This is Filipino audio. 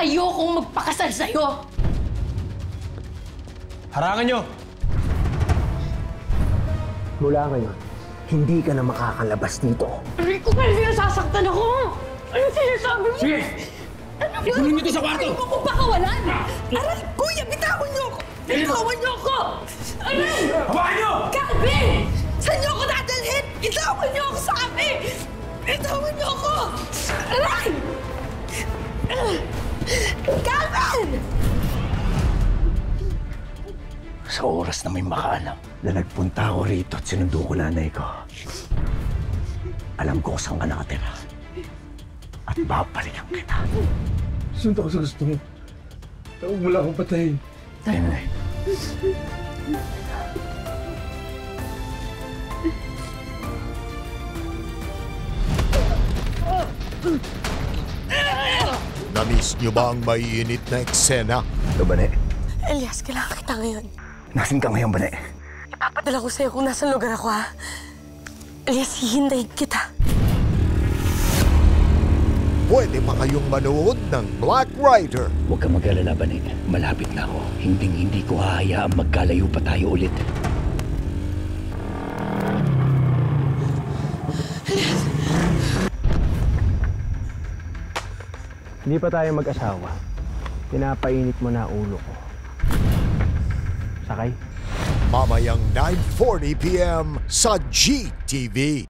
ayokong magpakasal sa'yo! Harangan nyo! Mula ngayon, hindi ka na makakalabas dito. Aray ko, kasi nasasaktan ako! Ano sinasabi mo? Sige! Ikulong nyo to sa kwarto! Aray ko kung pakawalan! Aray, kuya, bitawan niyo ako! Bitawan niyo ako! Aray! Hawakan nyo! Calvin! Saan niyo ako dadalhin? Bitawan niyo ako sa amin! Bitawan niyo ako! Aray! Calvin! Sa oras na may makaalam na nagpunta ako rito at sinundo ko nanay ko, alam ko saan ka nakatira. At babalikan kita. Sunod ako sa gusto mo. Huwag mo lang akong patayin. Tinay. Namiss niyo ba ang maiinit na eksena? Ito, Bane. Elias, kailangan kita ngayon. Nasaan ka ngayon, Bane? Ipapadala ko sa'yo kung nasa lugar ako, ha? Elias, hihintayin kita. Pwede pa kayong manood ng Black Rider. Huwag kang mag-alala, Bane. Malapit na ako. Hindi ko hahayaang magkalayo pa tayo ulit. Hindi pa tayo mag-asawa. Pinapainit mo na ulo ko. Sakay? Mamayang 9:40 p.m. sa GTV.